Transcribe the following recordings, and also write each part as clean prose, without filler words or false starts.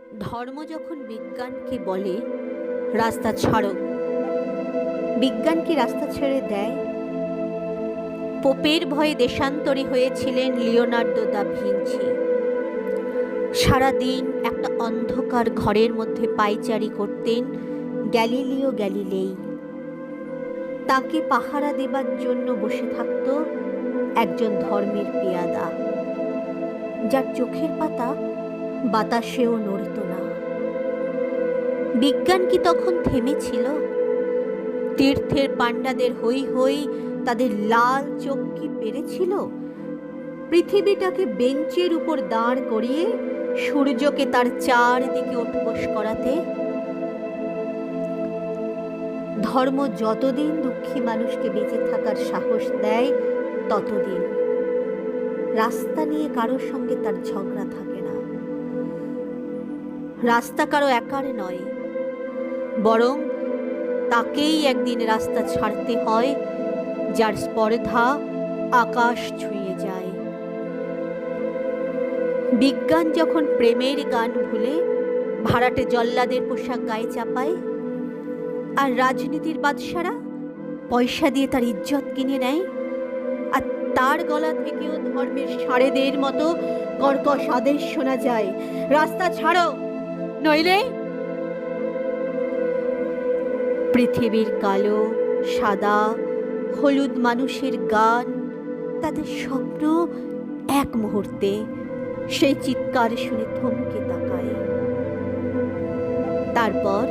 ধর্ম যখন বিজ্ঞানকে বলে রাস্তা ছাড়ো, বিজ্ঞান কি রাস্তা ছেড়ে দেয়? পোপের ভয়ে দেশান্তরী হয়েছিলেন লিওনার্দো দা ভিঞ্চি। সারাদিন একটা অন্ধকার ঘরের মধ্যে পায়চারি করতেন গ্যালিলিও গ্যালিলেই। তাকে পাহারা দেবার জন্য বসে থাকত একজন ধর্মের পেয়াদা, যার চোখের পাতা বাতাসেও নড়ত না। বিজ্ঞান কি তখন থেমেছিল? তীর্থের পাণ্ডাদের হই হই, তাদের লাল চোখ কি পেরেছিল পৃথিবীটাকে বেঞ্চের উপর দাঁড় করিয়ে সূর্যকে তার চারদিকে ওঠবোস করাতে? ধর্ম যতদিন দুঃখী মানুষকে বেঁচে থাকার সাহস দেয়, ততদিন রাস্তা নিয়ে কারোর সঙ্গে তার ঝগড়া থাকে না। রাস্তা কারো একার নয়, বরং তাকেই একদিন রাস্তা ছাড়তে হয় যার স্পর্ধা আকাশ ছুঁয়ে যায়। বিজ্ঞান যখন প্রেমের গান ভুলে ভাড়াটে জল্লাদের পোশাক গায়ে চাপায়, আর রাজনীতির বাদশারা পয়সা দিয়ে তার ইজ্জত কিনে নেয়, আর তার গলা থেকেও ধর্মের ষাঁড়েদের মতো কর্কশ আদেশ শোনা যায়, রাস্তা ছাড়ো নইলে। পৃথিবীর কালো, সাদা, হলুদ মানুষের গান, তাদের স্বপ্ন এক মুহূর্তে সেই চিৎকার শুনে থমকে তাকায়। তারপর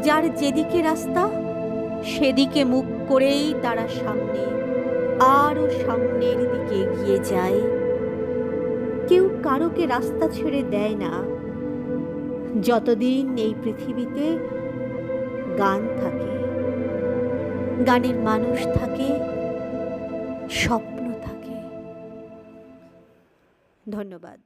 যার যেদিকে রাস্তা, সেদিকে মুখ করেই তারা সামনে, আরো সামনের দিকে এগিয়ে যায়। কেউ কারোকে রাস্তা ছেড়ে দেয় না, যতদিন এই পৃথিবীতে গান থাকে, গানের মানুষ থাকে, স্বপ্ন থাকে। ধন্যবাদ।